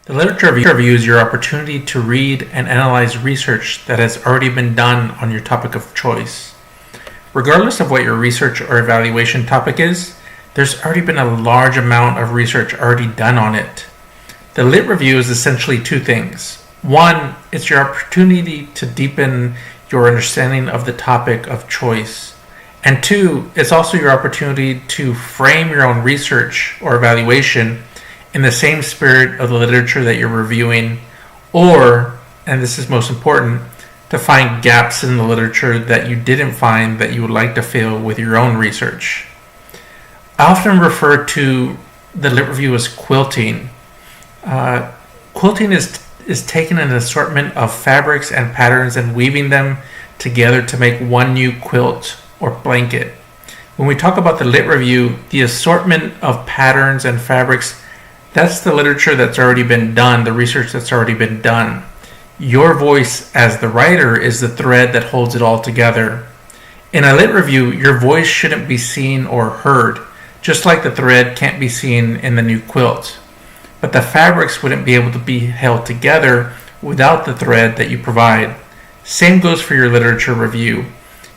The literature review is your opportunity to read and analyze research that has already been done on your topic of choice. Regardless of what your research or evaluation topic is, there's already been a large amount of research already done on it. The lit review is essentially two things. One, it's your opportunity to deepen your understanding of the topic of choice. And two, it's also your opportunity to frame your own research or evaluation in the same spirit of the literature that you're reviewing, or, and this is most important, to find gaps in the literature that you didn't find that you would like to fill with your own research. I often refer to the lit review as quilting. Quilting is taking an assortment of fabrics and patterns and weaving them together to make one new quilt or blanket. When we talk about the lit review, the assortment of patterns and fabrics, that's the literature that's already been done, the research that's already been done. Your voice as the writer is the thread that holds it all together. In a lit review, your voice shouldn't be seen or heard, just like the thread can't be seen in the new quilt. But the fabrics wouldn't be able to be held together without the thread that you provide. Same goes for your literature review.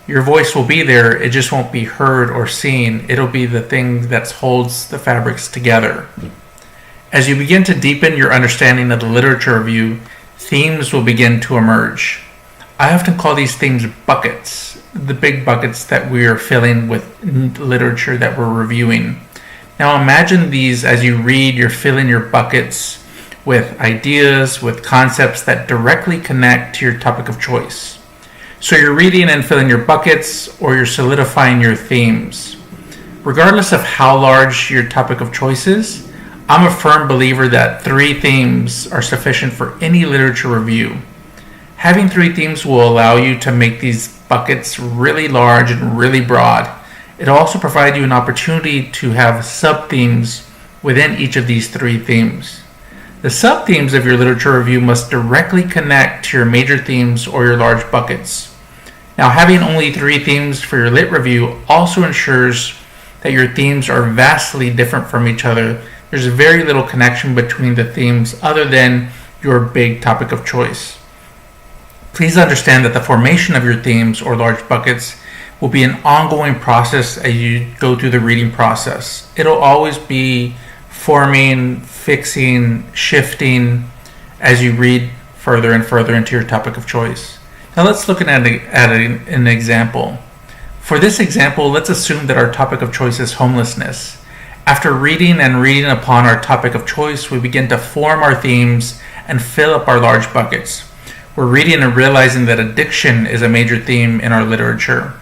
Your voice will be there, it just won't be heard or seen. It'll be the thing that holds the fabrics together. As you begin to deepen your understanding of the literature review, themes will begin to emerge. I often call these themes buckets, the big buckets that we are filling with literature that we're reviewing. Now imagine these as you read, you're filling your buckets with ideas, with concepts that directly connect to your topic of choice. So you're reading and filling your buckets, or you're solidifying your themes. Regardless of how large your topic of choice is, I'm a firm believer that 3 themes are sufficient for any literature review. Having 3 themes will allow you to make these buckets really large and really broad. It'll also provide you an opportunity to have sub-themes within each of these 3 themes. The sub-themes of your literature review must directly connect to your major themes or your large buckets. Now, having only 3 themes for your lit review also ensures that your themes are vastly different from each other. There's very little connection between the themes other than your big topic of choice. Please understand that the formation of your themes or large buckets will be an ongoing process as you go through the reading process. It'll always be forming, fixing, shifting as you read further and further into your topic of choice. Now let's look at an example. For this example, let's assume that our topic of choice is homelessness. After reading and reading upon our topic of choice, we begin to form our themes and fill up our large buckets. We're reading and realizing that addiction is a major theme in our literature.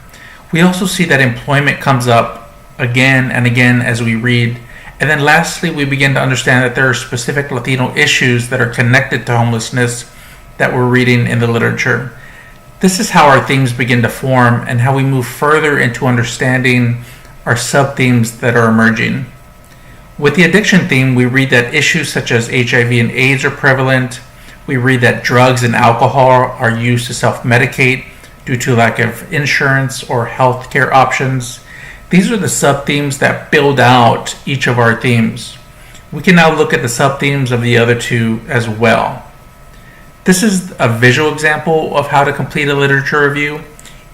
We also see that employment comes up again and again as we read. And then lastly, we begin to understand that there are specific Latino issues that are connected to homelessness that we're reading in the literature. This is how our themes begin to form and how we move further into understanding our sub-themes that are emerging. With the addiction theme, we read that issues such as HIV and AIDS are prevalent. We read that drugs and alcohol are used to self-medicate due to lack of insurance or health care options. These are the sub-themes that build out each of our themes. We can now look at the sub-themes of the other 2 as well. This is a visual example of how to complete a literature review.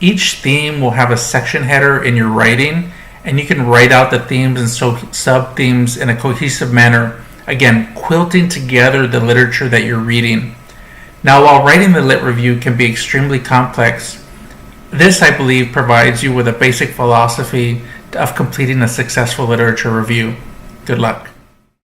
Each theme will have a section header in your writing, and you can write out the themes and sub-themes in a cohesive manner, again, quilting together the literature that you're reading. Now, while writing the lit review can be extremely complex, this, I believe, provides you with a basic philosophy of completing a successful literature review. Good luck.